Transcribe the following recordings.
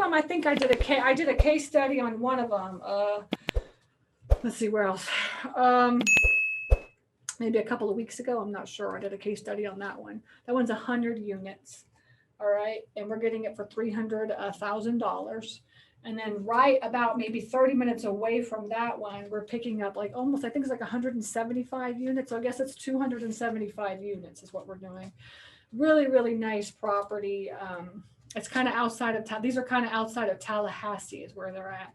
them, I think I did a case study on one of them. Let's see where else. Maybe a couple of weeks ago. I'm not sure. I did a case study on that one. That one's 100 units. All right, and we're getting it for $300,000. And then right about maybe 30 minutes away from that one, we're picking up like almost, I think it's like 175 units. So I guess it's 275 units is what we're doing. Really, really nice property. It's kind of outside of town. These are kind of outside of Tallahassee is where they're at.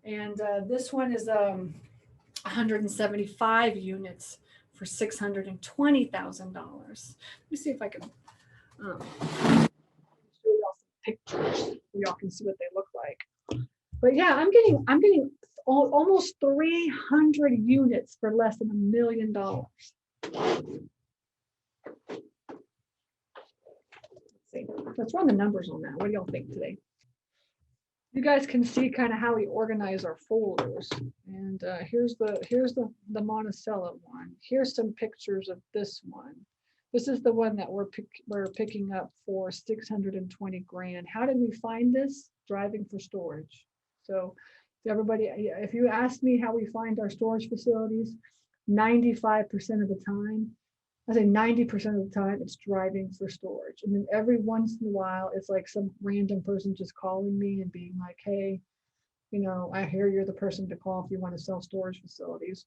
And this one is 175 units for $620,000. Let me see if I can show y'all some pictures so y'all can see what they look like. But yeah, I'm getting almost 300 units for less than $1 million. Let's run the numbers on that. What do y'all think today? You guys can see kind of how we organize our folders. And here's the Monticello one. Here's some pictures of this one. This is the one that we're picking up for 620 grand. How did we find this? Driving for storage. So everybody, if you ask me how we find our storage facilities, 95% of the time, I say 90% of the time, it's driving for storage. And then every once in a while, it's like some random person just calling me and being like, hey, you know, I hear you're the person to call if you want to sell storage facilities.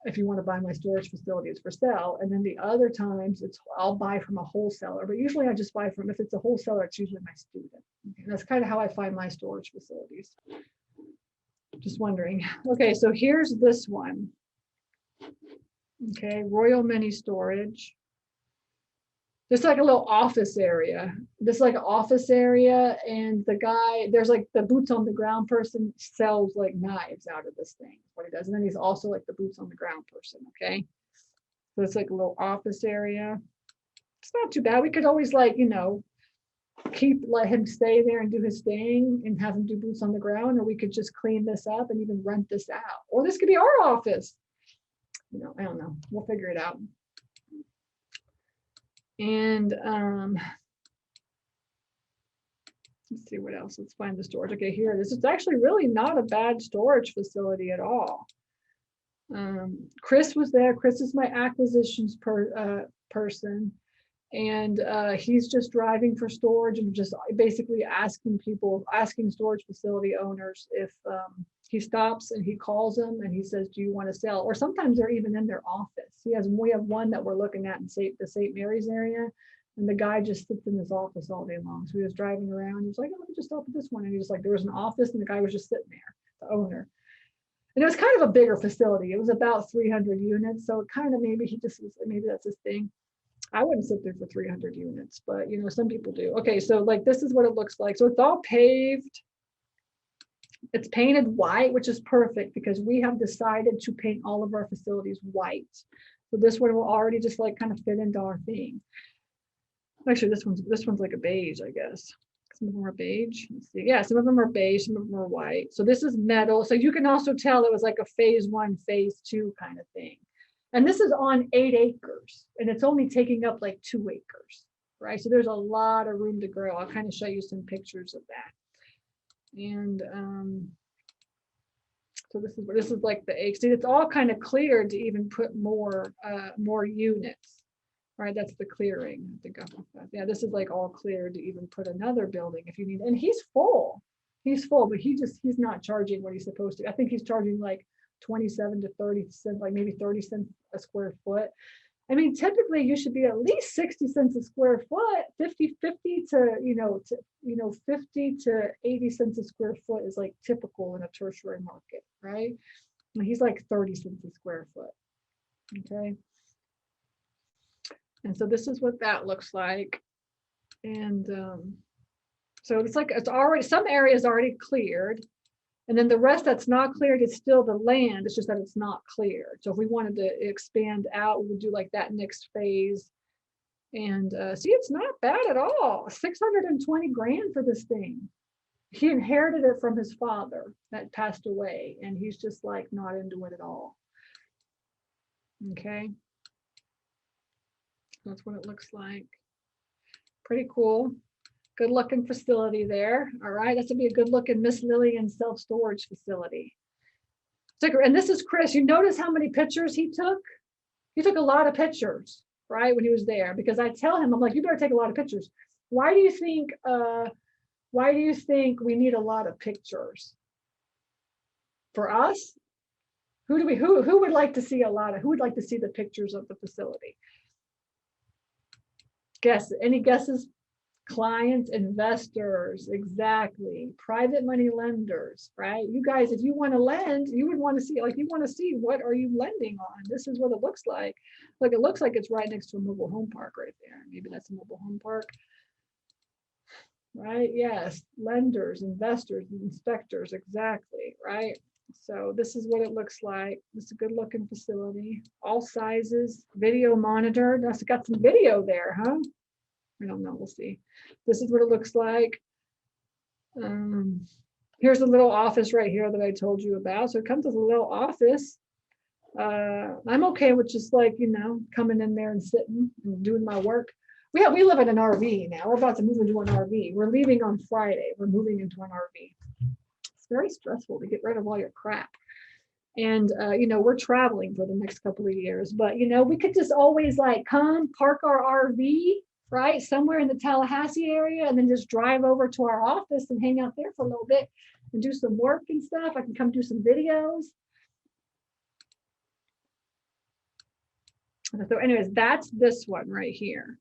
If you want to buy my storage facilities for sale. And then the other times I'll buy from a wholesaler, but usually I just buy from, if it's a wholesaler, it's usually my student. Okay, that's kind of how I find my storage facilities. Just wondering. Okay, so here's this one. Okay, Royal Mini Storage. There's like a little office area. This is like an office area, and the guy, there's like the boots on the ground person sells like knives out of this thing. What he does, and then he's also like the boots on the ground person. Okay, so it's like a little office area. It's not too bad. We could always like, you know, let him stay there and do his thing and have him do boots on the ground, or we could just clean this up and even rent this out, or this could be our office. You know, I don't know. We'll figure it out. And let's see what else. Let's find the storage. Okay, here. This is actually really not a bad storage facility at all. Chris was there. Chris is my acquisitions person. And he's just driving for storage and just basically asking storage facility owners if he stops and he calls them and he says, do you want to sell? Or sometimes they're even in their office. We have one that we're looking at in the St. Mary's area, and the guy just sits in his office all day long. So he was driving around. He was like, oh, let me just stop at this one. And he was like, there was an office and the guy was just sitting there, the owner. And it was kind of a bigger facility. It was about 300 units. So it kind of maybe that's his thing. I wouldn't sit there for 300 units, but you know, some people do. Okay, so like this is what it looks like. So it's all paved. It's painted white, which is perfect because we have decided to paint all of our facilities white. So this one will already just like kind of fit into our theme. Actually, this one's like a beige, I guess. Some of them are beige. Let's see. Yeah, some of them are beige, some of them are white. So this is metal. So you can also tell it was like a phase 1, phase 2 kind of thing. And this is on 8 acres, and it's only taking up like 2 acres, right? So there's a lot of room to grow. I'll kind of show you some pictures of that. And so this is like the acre. See, it's all kind of cleared to even put more units, right? That's the clearing. I think yeah, this is like all cleared to even put another building if you need. And he's full, but he's not charging what he's supposed to. I think he's charging like 27 to 30 cents, like maybe 30 cents a square foot. I mean, typically you should be at least 60 cents a square foot. 50 to 80 cents a square foot is like typical in a tertiary market, right? And he's like 30 cents a square foot. Okay. And so this is what that looks like. And so it's like it's already, some areas already cleared. And then the rest that's not cleared is still the land. It's just that it's not cleared. So if we wanted to expand out, we would do like that next phase. And see, it's not bad at all. 620 grand for this thing. He inherited it from his father that passed away, and he's just like not into it at all. Okay. That's what it looks like. Pretty cool. Good looking facility there. All right, that's gonna be a good looking Miss Lillian self-storage facility. And this is Chris. You notice how many pictures he took? He took a lot of pictures, right, when he was there, because I tell him, I'm like, you better take a lot of pictures. Why do you think we need a lot of pictures? For us? Who would like to see who would like to see the pictures of the facility? Any guesses? Clients, investors, exactly. Private money lenders, right? You guys, if you want to lend, you would want to see, like, you want to see what are you lending on? This is what it looks like. Like, it looks like it's right next to a mobile home park right there. Maybe that's a mobile home park, right? Yes, lenders, investors, inspectors, exactly, right? So this is what it looks like. It's a good looking facility, all sizes, video monitor. That's got some video there, huh? I don't know, we'll see. This is what it looks like. Here's a little office right here that I told you about. So it comes with a little office. I'm okay with just, like, coming in there and sitting and doing my work. We live in an RV now. We're about to move into an RV. We're leaving on Friday. We're moving into an RV. It's very stressful to get rid of all your crap. And, we're traveling for the next couple of years, but, we could just always, like, come park our RV, right, somewhere in the Tallahassee area, and then just drive over to our office and hang out there for a little bit and do some work and stuff. I can come do some videos. So anyways, that's this one right here.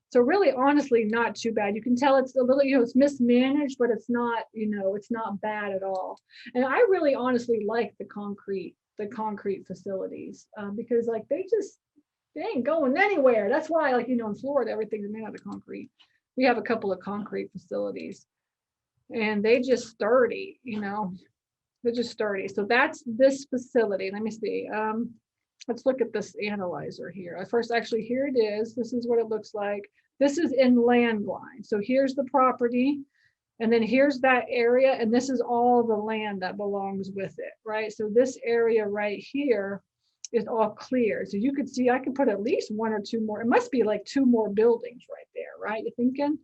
So really, honestly, not too bad. You can tell it's a little, it's mismanaged, but it's not, it's not bad at all. And I really honestly like the concrete facilities, because, like, they ain't going anywhere. That's why, like, in Florida, everything's made out of concrete. We have a couple of concrete facilities and they just sturdy, they're just sturdy. So that's this facility. Let me see. Let's look at this analyzer here. First, actually, here it is. This is what it looks like. This is in landline. So here's the property, and then here's that area, and this is all the land that belongs with it, right? So this area right here is all clear. So you could see, I could put at least one or two more. It must be like 2 more buildings right there, right? You're thinking?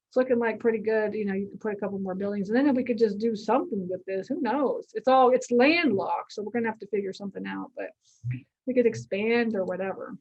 It's looking like pretty good. You could put a couple more buildings, and then we could just do something with this. Who knows? It's landlocked, so we're gonna have to figure something out, but we could expand or whatever.